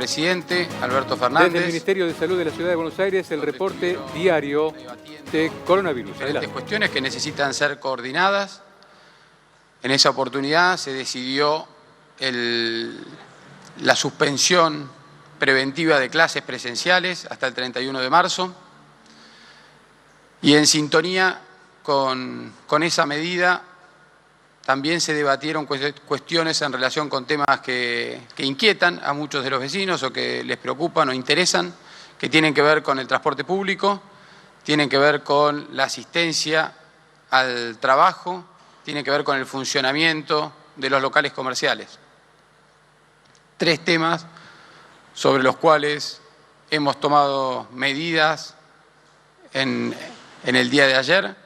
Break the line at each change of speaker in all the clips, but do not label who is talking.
presidente, Alberto Fernández.
Desde el Ministerio de Salud de la Ciudad de Buenos Aires, el reporte diario de coronavirus.
Diferentes cuestiones que necesitan ser coordinadas. En esa oportunidad se decidió la suspensión preventiva de clases presenciales hasta el 31 de marzo. Y en sintonía con esa medida también se debatieron cuestiones en relación con temas que inquietan a muchos de los vecinos o que les preocupan o interesan, que tienen que ver con el transporte público, tienen que ver con la asistencia al trabajo, tienen que ver con el funcionamiento de los locales comerciales. 3 temas sobre los cuales hemos tomado medidas en el día de ayer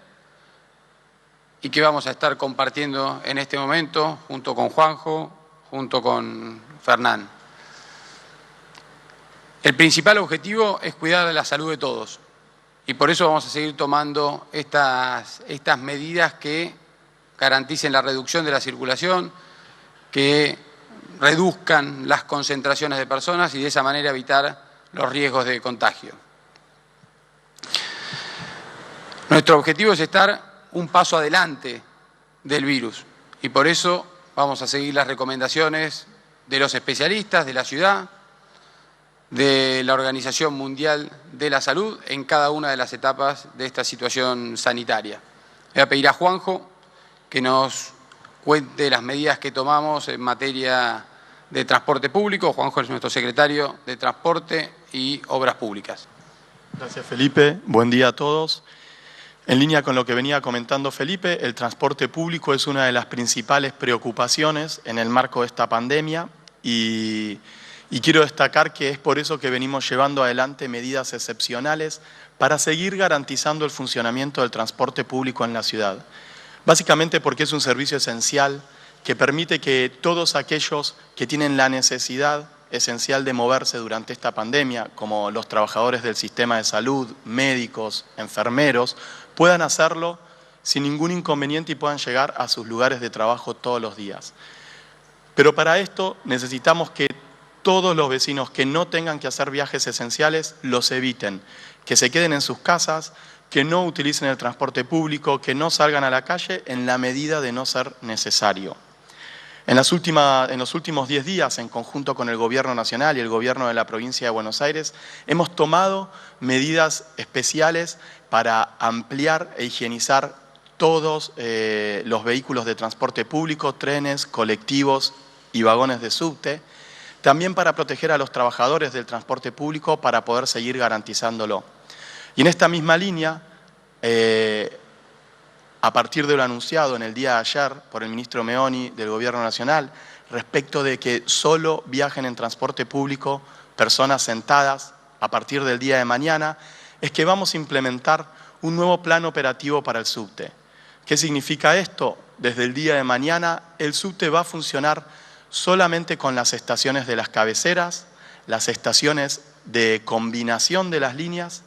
y que vamos a estar compartiendo en este momento junto con Juanjo, junto con Fernán. El principal objetivo es cuidar de la salud de todos y por eso vamos a seguir tomando estas medidas que garanticen la reducción de la circulación, que reduzcan las concentraciones de personas y de esa manera evitar los riesgos de contagio. Nuestro objetivo es estar un paso adelante del virus y por eso vamos a seguir las recomendaciones de los especialistas de la ciudad, de la Organización Mundial de la Salud en cada una de las etapas de esta situación sanitaria. Le voy a pedir a Juanjo que nos cuente las medidas que tomamos en materia de transporte público. Juanjo es nuestro secretario de Transporte y Obras Públicas.
Gracias, Felipe. Buen día a todos. En línea con lo que venía comentando Felipe, el transporte público es una de las principales preocupaciones en el marco de esta pandemia y quiero destacar que es por eso que venimos llevando adelante medidas excepcionales para seguir garantizando el funcionamiento del transporte público en la ciudad. Básicamente porque es un servicio esencial que permite que todos aquellos que tienen la necesidad esencial de moverse durante esta pandemia, como los trabajadores del sistema de salud, médicos, enfermeros, puedan hacerlo sin ningún inconveniente y puedan llegar a sus lugares de trabajo todos los días. Pero para esto necesitamos que todos los vecinos que no tengan que hacer viajes esenciales los eviten, que se queden en sus casas, que no utilicen el transporte público, que no salgan a la calle en la medida de no ser necesario. En los últimos 10 días, en conjunto con el Gobierno Nacional y el Gobierno de la Provincia de Buenos Aires, hemos tomado medidas especiales para ampliar e higienizar todos los vehículos de transporte público, trenes, colectivos y vagones de subte, también para proteger a los trabajadores del transporte público para poder seguir garantizándolo. Y en esta misma línea, a partir de lo anunciado en el día de ayer por el ministro Meoni del Gobierno Nacional, respecto de que solo viajen en transporte público personas sentadas a partir del día de mañana, es que vamos a implementar un nuevo plan operativo para el subte. ¿Qué significa esto? Desde el día de mañana el subte va a funcionar solamente con las estaciones de las cabeceras, las estaciones de combinación de las líneas,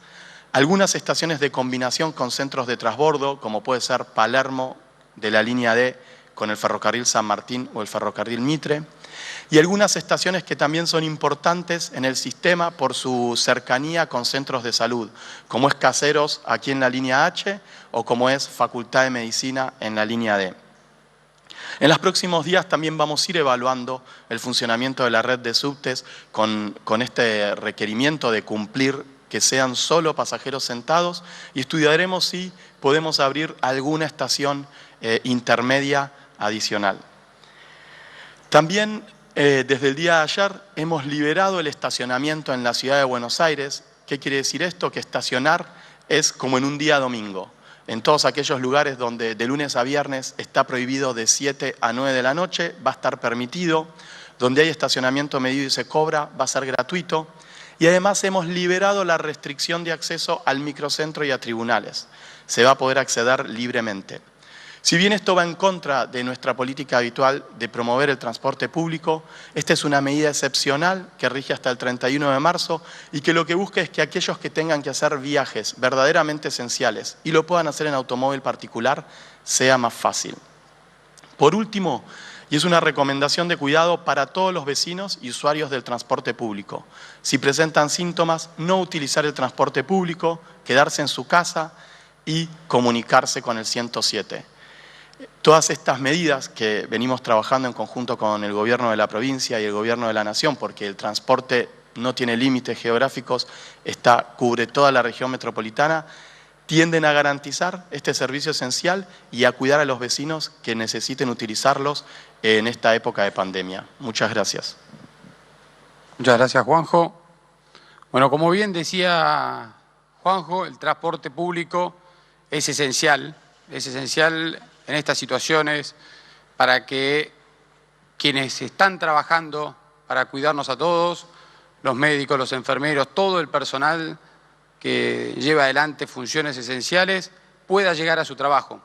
algunas estaciones de combinación con centros de transbordo, como puede ser Palermo de la línea D con el ferrocarril San Martín o el ferrocarril Mitre, y algunas estaciones que también son importantes en el sistema por su cercanía con centros de salud, como es Caseros aquí en la línea H o como es Facultad de Medicina en la línea D. En los próximos días también vamos a ir evaluando el funcionamiento de la red de subtes con este requerimiento de cumplir que sean solo pasajeros sentados y estudiaremos si podemos abrir alguna estación intermedia adicional. También desde el día de ayer hemos liberado el estacionamiento en la ciudad de Buenos Aires. ¿Qué quiere decir esto? Que estacionar es como en un día domingo. En todos aquellos lugares donde de lunes a viernes está prohibido de 7 a 9 de la noche, va a estar permitido. Donde hay estacionamiento medido y se cobra, va a ser gratuito. Y además hemos liberado la restricción de acceso al microcentro y a tribunales. Se va a poder acceder libremente. Si bien esto va en contra de nuestra política habitual de promover el transporte público, esta es una medida excepcional que rige hasta el 31 de marzo y que lo que busca es que aquellos que tengan que hacer viajes verdaderamente esenciales y lo puedan hacer en automóvil particular, sea más fácil. Por último, y es una recomendación de cuidado para todos los vecinos y usuarios del transporte público. Si presentan síntomas, no utilizar el transporte público, quedarse en su casa y comunicarse con el 107. Todas estas medidas que venimos trabajando en conjunto con el gobierno de la provincia y el gobierno de la nación, porque el transporte no tiene límites geográficos, cubre toda la región metropolitana, tienden a garantizar este servicio esencial y a cuidar a los vecinos que necesiten utilizarlos en esta época de pandemia. Muchas gracias.
Muchas gracias, Juanjo. Bueno, como bien decía Juanjo, el transporte público es esencial en estas situaciones para que quienes están trabajando para cuidarnos a todos, los médicos, los enfermeros, todo el personal que lleva adelante funciones esenciales, pueda llegar a su trabajo.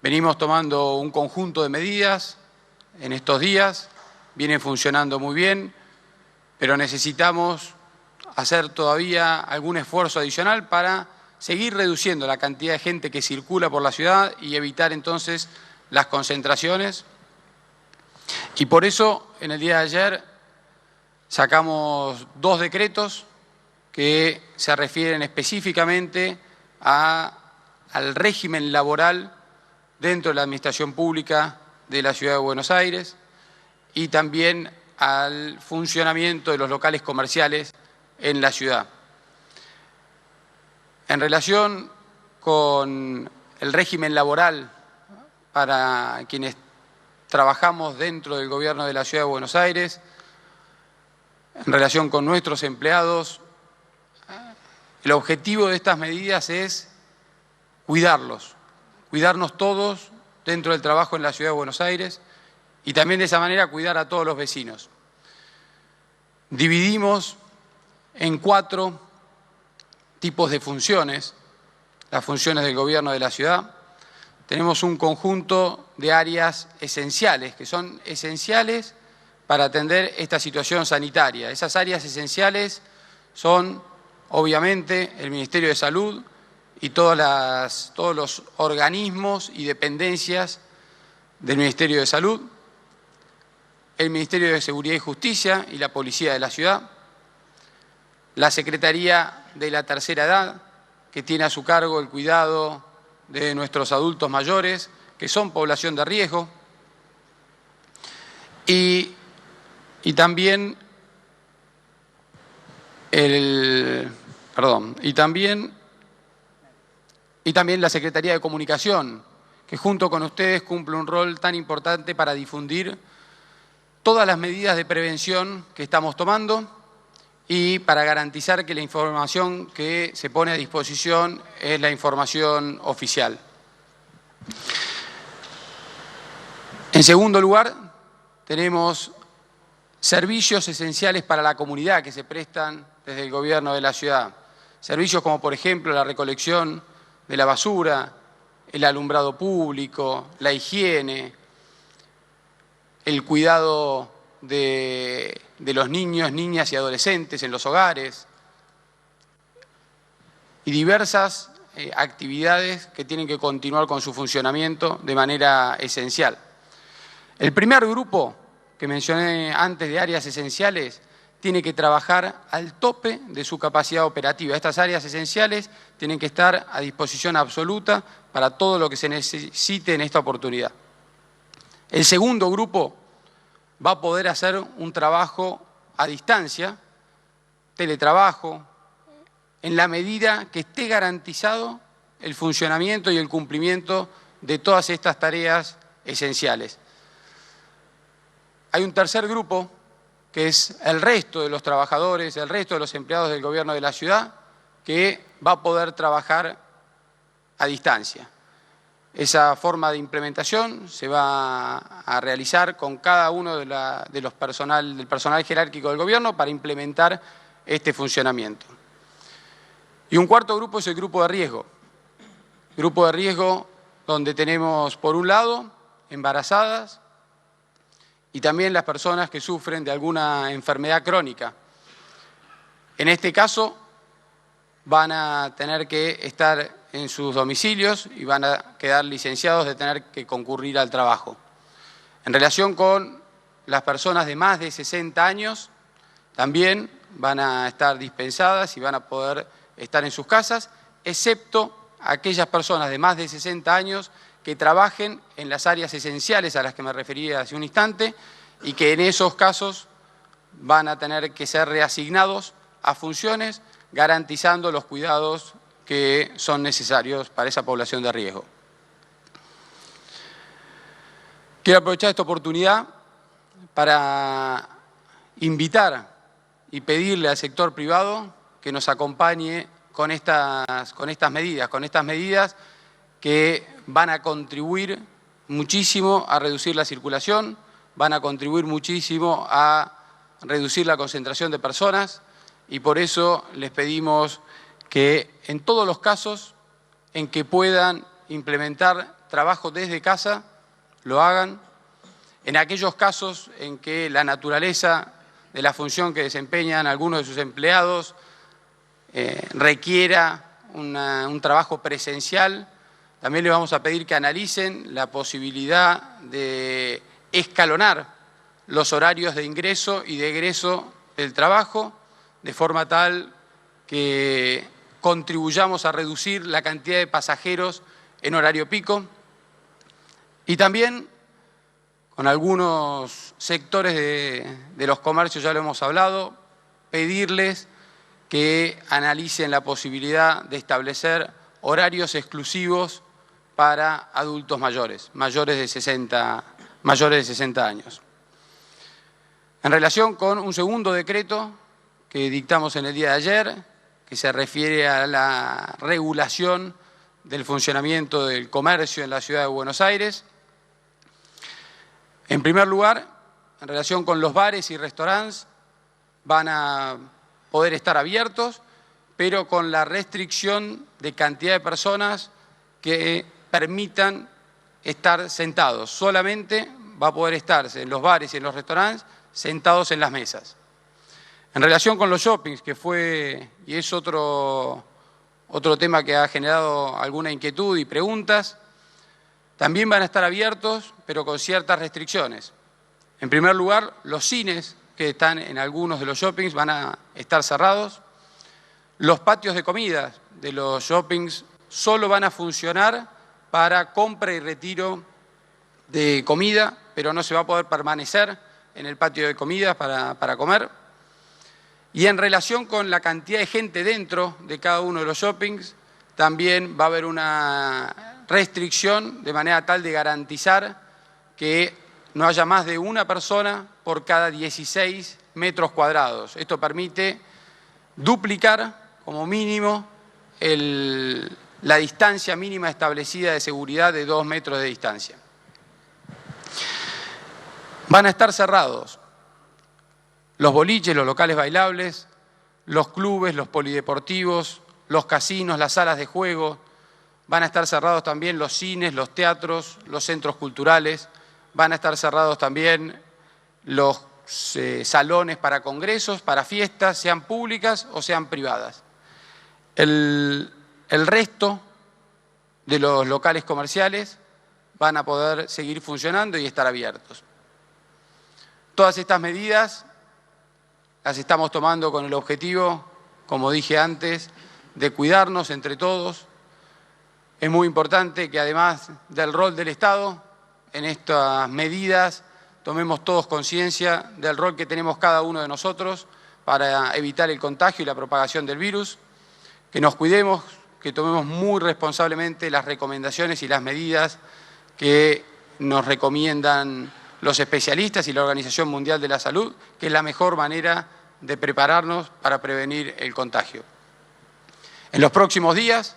Venimos tomando un conjunto de medidas en estos días, vienen funcionando muy bien, pero necesitamos hacer todavía algún esfuerzo adicional para seguir reduciendo la cantidad de gente que circula por la ciudad y evitar entonces las concentraciones. Y por eso, en el día de ayer, sacamos 2 decretos que se refieren específicamente al régimen laboral dentro de la administración pública de la Ciudad de Buenos Aires y también al funcionamiento de los locales comerciales en la ciudad. En relación con el régimen laboral para quienes trabajamos dentro del gobierno de la Ciudad de Buenos Aires, en relación con nuestros empleados, el objetivo de estas medidas es cuidarnos todos dentro del trabajo en la Ciudad de Buenos Aires y también de esa manera cuidar a todos los vecinos. Dividimos en 4 tipos de funciones, las funciones del gobierno de la ciudad. Tenemos un conjunto de áreas esenciales, que son esenciales para atender esta situación sanitaria. Esas áreas esenciales son, obviamente, el Ministerio de Salud y todos los organismos y dependencias del Ministerio de Salud, el Ministerio de Seguridad y Justicia y la Policía de la Ciudad, la Secretaría de la Tercera Edad, que tiene a su cargo el cuidado de nuestros adultos mayores, que son población de riesgo, y también la Secretaría de Comunicación, que junto con ustedes cumple un rol tan importante para difundir todas las medidas de prevención que estamos tomando y para garantizar que la información que se pone a disposición es la información oficial. En segundo lugar, tenemos servicios esenciales para la comunidad que se prestan desde el gobierno de la ciudad. Servicios como, por ejemplo, la recolección de la basura, el alumbrado público, la higiene, el cuidado de los niños, niñas y adolescentes en los hogares y diversas actividades que tienen que continuar con su funcionamiento de manera esencial. El primer grupo que mencioné antes de áreas esenciales tiene que trabajar al tope de su capacidad operativa. Estas áreas esenciales tienen que estar a disposición absoluta para todo lo que se necesite en esta oportunidad. El segundo grupo va a poder hacer un trabajo a distancia, teletrabajo, en la medida que esté garantizado el funcionamiento y el cumplimiento de todas estas tareas esenciales. Hay un tercer grupo, que es el resto de los trabajadores, el resto de los empleados del gobierno de la ciudad, que va a poder trabajar a distancia. Esa forma de implementación se va a realizar con cada uno del personal jerárquico del gobierno para implementar este funcionamiento. Y un cuarto grupo es el grupo de riesgo. Grupo de riesgo donde tenemos, por un lado, embarazadas y también las personas que sufren de alguna enfermedad crónica. En este caso, van a tener que estar en sus domicilios y van a quedar licenciados de tener que concurrir al trabajo. En relación con las personas de más de 60 años, también van a estar dispensadas y van a poder estar en sus casas, excepto aquellas personas de más de 60 años que trabajen en las áreas esenciales a las que me refería hace un instante y que en esos casos van a tener que ser reasignados a funciones garantizando los cuidados que son necesarios para esa población de riesgo. Quiero aprovechar esta oportunidad para invitar y pedirle al sector privado que nos acompañe con estas medidas que van a contribuir muchísimo a reducir la circulación, van a contribuir muchísimo a reducir la concentración de personas y por eso les pedimos que en todos los casos en que puedan implementar trabajo desde casa, lo hagan. En aquellos casos en que la naturaleza de la función que desempeñan algunos de sus empleados requiera un trabajo presencial, también les vamos a pedir que analicen la posibilidad de escalonar los horarios de ingreso y de egreso del trabajo, de forma tal que contribuyamos a reducir la cantidad de pasajeros en horario pico. Y también con algunos sectores de los comercios, ya lo hemos hablado, pedirles que analicen la posibilidad de establecer horarios exclusivos para adultos mayores de 60 años. En relación con un segundo decreto que dictamos en el día de ayer, que se refiere a la regulación del funcionamiento del comercio en la Ciudad de Buenos Aires. En primer lugar, en relación con los bares y restaurantes, van a poder estar abiertos, pero con la restricción de cantidad de personas que permitan estar sentados. Solamente va a poder estarse en los bares y en los restaurantes sentados en las mesas. En relación con los shoppings, que fue y es otro tema que ha generado alguna inquietud y preguntas, también van a estar abiertos, pero con ciertas restricciones. En primer lugar, los cines que están en algunos de los shoppings van a estar cerrados. Los patios de comida de los shoppings solo van a funcionar para compra y retiro de comida, pero no se va a poder permanecer en el patio de comida para comer. Y en relación con la cantidad de gente dentro de cada uno de los shoppings, también va a haber una restricción de manera tal de garantizar que no haya más de una persona por cada 16 metros cuadrados. Esto permite duplicar como mínimo la distancia mínima establecida de seguridad de 2 metros de distancia. Van a estar cerrados los boliches, los locales bailables, los clubes, los polideportivos, los casinos, las salas de juego. Van a estar cerrados también los cines, los teatros, los centros culturales. Van a estar cerrados también los salones para congresos, para fiestas, sean públicas o sean privadas. El resto de los locales comerciales van a poder seguir funcionando y estar abiertos. Todas estas medidas las estamos tomando con el objetivo, como dije antes, de cuidarnos entre todos. Es muy importante que además del rol del Estado, en estas medidas tomemos todos conciencia del rol que tenemos cada uno de nosotros para evitar el contagio y la propagación del virus, que nos cuidemos, que tomemos muy responsablemente las recomendaciones y las medidas que nos recomiendan los especialistas y la Organización Mundial de la Salud, que es la mejor manera de prepararnos para prevenir el contagio. En los próximos días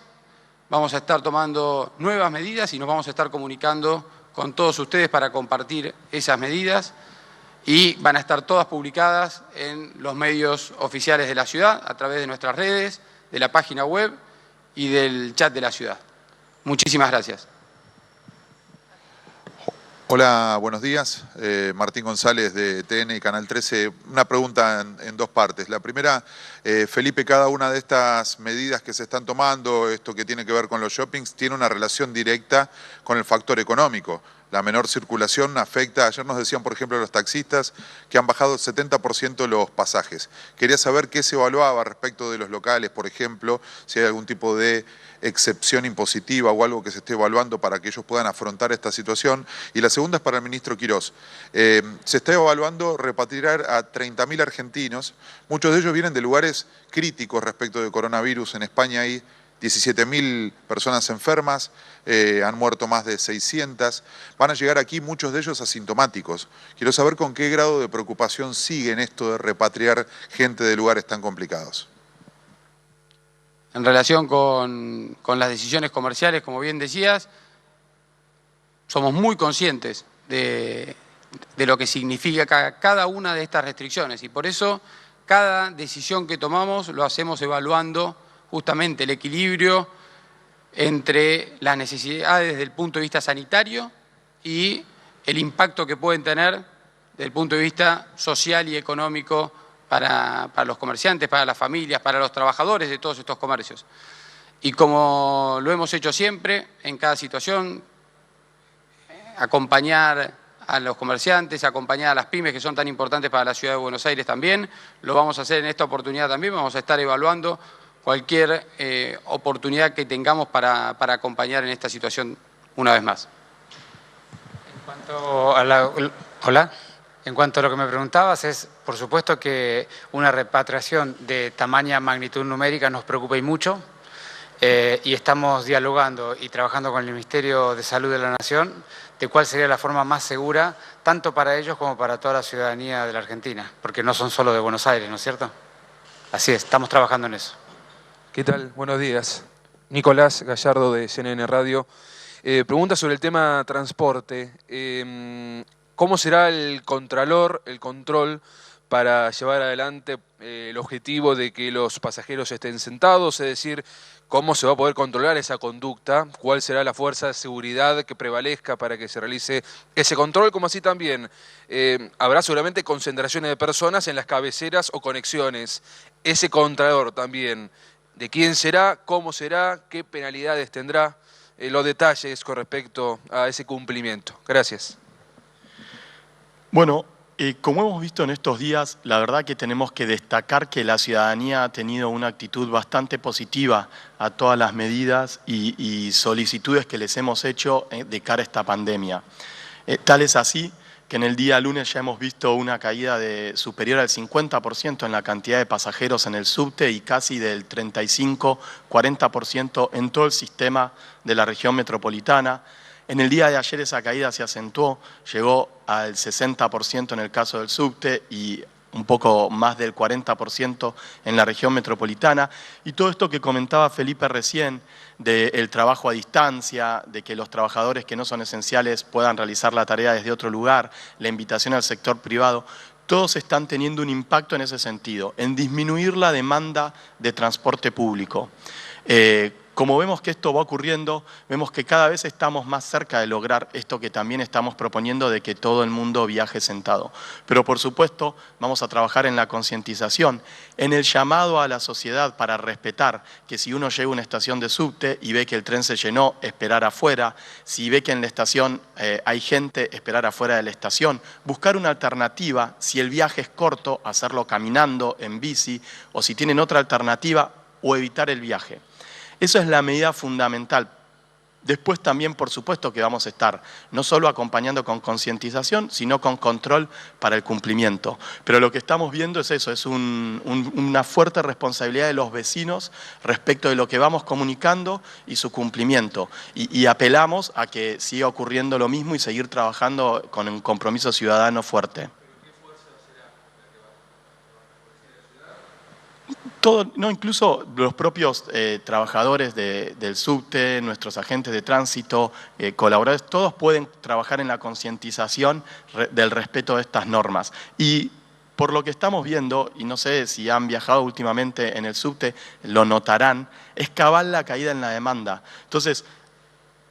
vamos a estar tomando nuevas medidas y nos vamos a estar comunicando con todos ustedes para compartir esas medidas y van a estar todas publicadas en los medios oficiales de la ciudad, a través de nuestras redes, de la página web y del chat de la ciudad. Muchísimas gracias.
Hola, buenos días. Martín González de TN y Canal 13. Una pregunta en dos partes. La primera, Felipe, cada una de estas medidas que se están tomando, esto que tiene que ver con los shoppings, tiene una relación directa con el factor económico. la menor circulación afecta, ayer nos decían por ejemplo los taxistas que han bajado 70% los pasajes. Quería saber qué se evaluaba respecto de los locales, por ejemplo, si hay algún tipo de excepción impositiva o algo que se esté evaluando para que ellos puedan afrontar esta situación. Y la segunda es para el ministro Quirós. Se está evaluando repatriar a 30.000 argentinos, muchos de ellos vienen de lugares críticos respecto del coronavirus. En España hay 17.000 personas enfermas, han muerto más de 600, van a llegar aquí muchos de ellos asintomáticos. Quiero saber con qué grado de preocupación siguen esto de repatriar gente de lugares tan complicados.
En relación con las decisiones comerciales, como bien decías, somos muy conscientes de lo que significa cada una de estas restricciones y por eso cada decisión que tomamos lo hacemos evaluando justamente el equilibrio entre las necesidades desde el punto de vista sanitario y el impacto que pueden tener desde el punto de vista social y económico para los comerciantes, para las familias, para los trabajadores de todos estos comercios. Y como lo hemos hecho siempre, en cada situación, acompañar a los comerciantes, acompañar a las pymes que son tan importantes para la Ciudad de Buenos Aires también, lo vamos a hacer en esta oportunidad también, vamos a estar evaluando cualquier oportunidad que tengamos para acompañar en esta situación una vez más.
En cuanto a Hola. En cuanto a lo que me preguntabas, es por supuesto que una repatriación de tamaña magnitud numérica nos preocupa y mucho, y estamos dialogando y trabajando con el Ministerio de Salud de la Nación de cuál sería la forma más segura, tanto para ellos como para toda la ciudadanía de la Argentina, porque no son solo de Buenos Aires, ¿no es cierto? Así es, estamos trabajando en eso.
¿Qué tal? Buenos días. Nicolás Gallardo de CNN Radio. Pregunta sobre el tema transporte. ¿Cómo será el control para llevar adelante el objetivo de que los pasajeros estén sentados? Es decir, ¿cómo se va a poder controlar esa conducta? ¿Cuál será la fuerza de seguridad que prevalezca para que se realice ese control? Como así también habrá seguramente concentraciones de personas en las cabeceras o conexiones. Ese controlador también, ¿de quién será? ¿Cómo será? ¿Qué penalidades tendrá? Los detalles con respecto a ese cumplimiento. Gracias.
Bueno, como hemos visto en estos días, la verdad que tenemos que destacar que la ciudadanía ha tenido una actitud bastante positiva a todas las medidas y solicitudes que les hemos hecho de cara a esta pandemia. Tal es así que en el día lunes ya hemos visto una caída superior al 50% en la cantidad de pasajeros en el subte y casi del 35-40% en todo el sistema de la región metropolitana. En el día de ayer esa caída se acentuó, llegó al 60% en el caso del subte y un poco más del 40% en la región metropolitana. Y todo esto que comentaba Felipe recién, del trabajo a distancia, de que los trabajadores que no son esenciales puedan realizar la tarea desde otro lugar, la invitación al sector privado, todos están teniendo un impacto en ese sentido, en disminuir la demanda de transporte público. Como vemos que esto va ocurriendo, vemos que cada vez estamos más cerca de lograr esto que también estamos proponiendo de que todo el mundo viaje sentado. Pero por supuesto vamos a trabajar en la concientización, en el llamado a la sociedad para respetar que si uno llega a una estación de subte y ve que el tren se llenó, esperar afuera, si ve que en la estación hay gente, esperar afuera de la estación, buscar una alternativa, si el viaje es corto, hacerlo caminando, en bici, o si tienen otra alternativa, o evitar el viaje. Eso es la medida fundamental. Después también, por supuesto, que vamos a estar no solo acompañando con concientización, sino con control para el cumplimiento. Pero lo que estamos viendo es eso, es una fuerte responsabilidad de los vecinos respecto de lo que vamos comunicando y su cumplimiento. Y apelamos a que siga ocurriendo lo mismo y seguir trabajando con un compromiso ciudadano fuerte. Incluso los propios trabajadores del subte, nuestros agentes de tránsito, colaboradores, todos pueden trabajar en la concientización del respeto de estas normas. Y por lo que estamos viendo, y no sé si han viajado últimamente en el subte, lo notarán, es cabal la caída en la demanda. Entonces,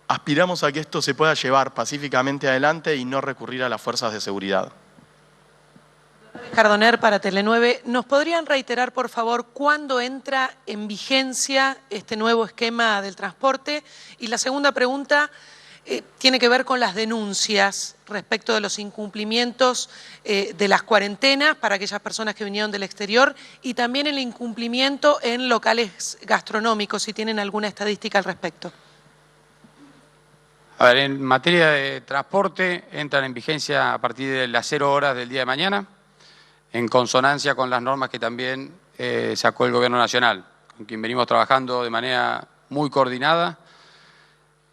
aspiramos a que esto se pueda llevar pacíficamente adelante y no recurrir a las fuerzas de seguridad.
Cardoner para Tele9. ¿Nos podrían reiterar, por favor, cuándo entra en vigencia este nuevo esquema del transporte? Y la segunda pregunta, tiene que ver con las denuncias respecto de los incumplimientos de las cuarentenas para aquellas personas que vinieron del exterior y también el incumplimiento en locales gastronómicos, si tienen alguna estadística al respecto.
A ver, en materia de transporte, entran en vigencia a partir de las 0 horas del día de mañana, en consonancia con las normas que también sacó el Gobierno Nacional, con quien venimos trabajando de manera muy coordinada.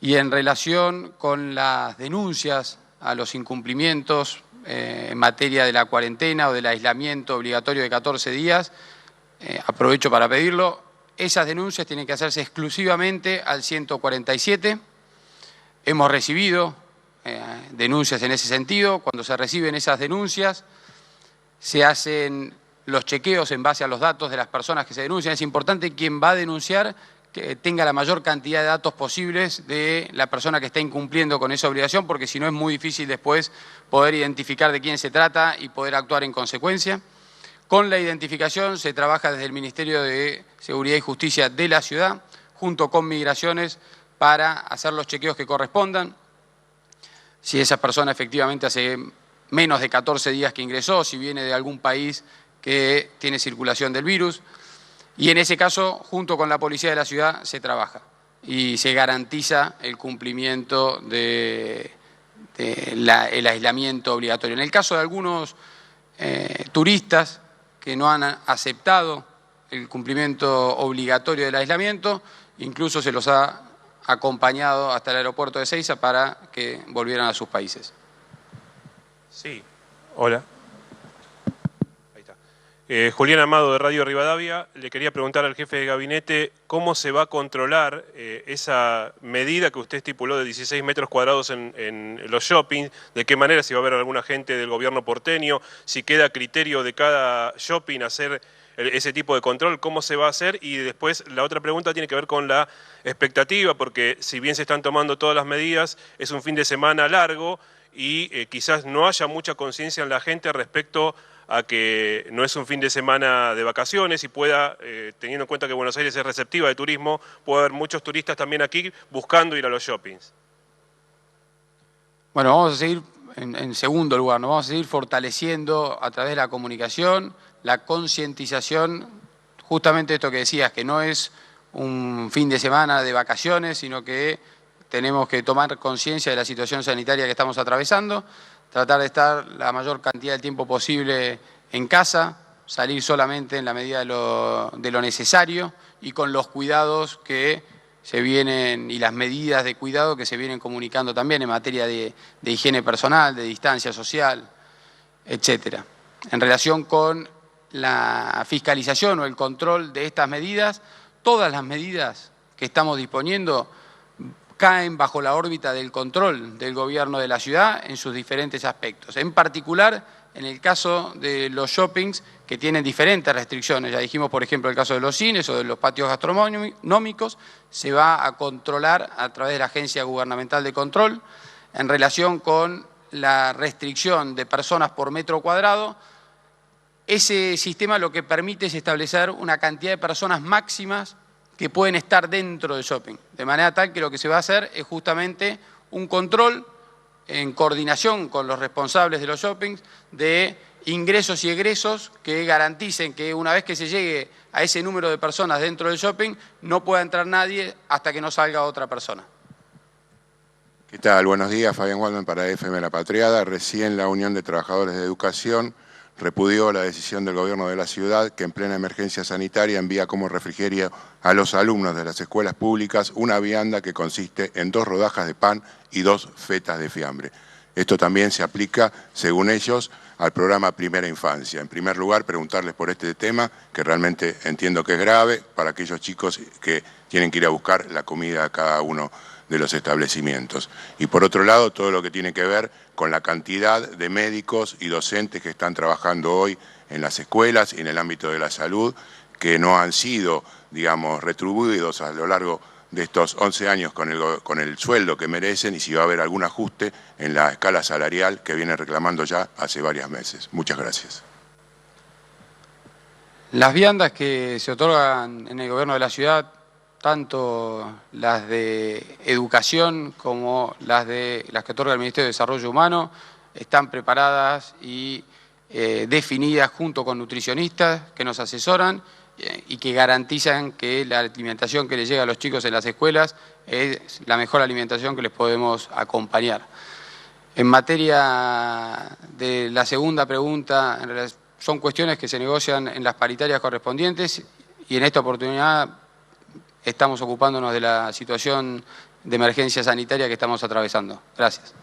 Y en relación con las denuncias a los incumplimientos en materia de la cuarentena o del aislamiento obligatorio de 14 días, aprovecho para pedirlo, esas denuncias tienen que hacerse exclusivamente al 147. Hemos recibido denuncias en ese sentido. Cuando se reciben esas denuncias, se hacen los chequeos en base a los datos de las personas que se denuncian. Es importante quien va a denunciar que tenga la mayor cantidad de datos posibles de la persona que está incumpliendo con esa obligación, porque si no es muy difícil después poder identificar de quién se trata y poder actuar en consecuencia. Con la identificación se trabaja desde el Ministerio de Seguridad y Justicia de la ciudad, junto con Migraciones, para hacer los chequeos que correspondan. Si esa persona efectivamente hace menos de 14 días que ingresó, si viene de algún país que tiene circulación del virus. Y en ese caso, junto con la policía de la ciudad, se trabaja y se garantiza el cumplimiento del aislamiento obligatorio. En el caso de algunos turistas que no han aceptado el cumplimiento obligatorio del aislamiento, incluso se los ha acompañado hasta el aeropuerto de Ezeiza para que volvieran a sus países.
Sí, hola. Ahí está. Julián Amado de Radio Rivadavia, le quería preguntar al jefe de gabinete cómo se va a controlar esa medida que usted estipuló de 16 metros cuadrados en los shoppings, de qué manera, si va a haber algún agente del gobierno porteño, si queda a criterio de cada shopping hacer ese tipo de control, cómo se va a hacer. Y después la otra pregunta tiene que ver con la expectativa, porque si bien se están tomando todas las medidas, es un fin de semana largo y quizás no haya mucha conciencia en la gente respecto a que no es un fin de semana de vacaciones y pueda, teniendo en cuenta que Buenos Aires es receptiva de turismo, puede haber muchos turistas también aquí buscando ir a los shoppings.
Bueno, vamos a seguir en segundo lugar, nos vamos a seguir fortaleciendo a través de la comunicación, la concientización, justamente esto que decías, que no es un fin de semana de vacaciones, sino que tenemos que tomar conciencia de la situación sanitaria que estamos atravesando, tratar de estar la mayor cantidad de tiempo posible en casa, salir solamente en la medida de lo necesario y con los cuidados que se vienen y las medidas de cuidado que se vienen comunicando también en materia de higiene personal, de distancia social, etcétera. En relación con la fiscalización o el control de estas medidas, todas las medidas que estamos disponiendo caen bajo la órbita del control del gobierno de la ciudad en sus diferentes aspectos. En particular, en el caso de los shoppings que tienen diferentes restricciones, ya dijimos, por ejemplo, el caso de los cines o de los patios gastronómicos, se va a controlar a través de la Agencia Gubernamental de Control. En relación con la restricción de personas por metro cuadrado, ese sistema lo que permite es establecer una cantidad de personas máximas que pueden estar dentro del shopping, de manera tal que lo que se va a hacer es justamente un control en coordinación con los responsables de los shoppings de ingresos y egresos que garanticen que una vez que se llegue a ese número de personas dentro del shopping no pueda entrar nadie hasta que no salga otra persona.
¿Qué tal? Buenos días, Fabián Waldman para FM La Patriada. Recién la Unión de Trabajadores de Educación repudió la decisión del gobierno de la ciudad que en plena emergencia sanitaria envía como refrigerio a los alumnos de las escuelas públicas una vianda que consiste en 2 rodajas de pan y 2 fetas de fiambre. Esto también se aplica, según ellos, al programa Primera Infancia. En primer lugar, preguntarles por este tema, que realmente entiendo que es grave para aquellos chicos que tienen que ir a buscar la comida a cada uno de los establecimientos. Y por otro lado, todo lo que tiene que ver con la cantidad de médicos y docentes que están trabajando hoy en las escuelas y en el ámbito de la salud, que no han sido, digamos, retribuidos a lo largo de estos 11 años con el sueldo que merecen y si va a haber algún ajuste en la escala salarial que vienen reclamando ya hace varios meses. Muchas gracias.
Las viandas que se otorgan en el gobierno de la ciudad tanto las de educación como las que otorga el Ministerio de Desarrollo Humano, están preparadas y definidas junto con nutricionistas que nos asesoran y que garantizan que la alimentación que les llega a los chicos en las escuelas es la mejor alimentación que les podemos acompañar. En materia de la segunda pregunta, son cuestiones que se negocian en las paritarias correspondientes y en esta oportunidad estamos ocupándonos de la situación de emergencia sanitaria que estamos atravesando. Gracias.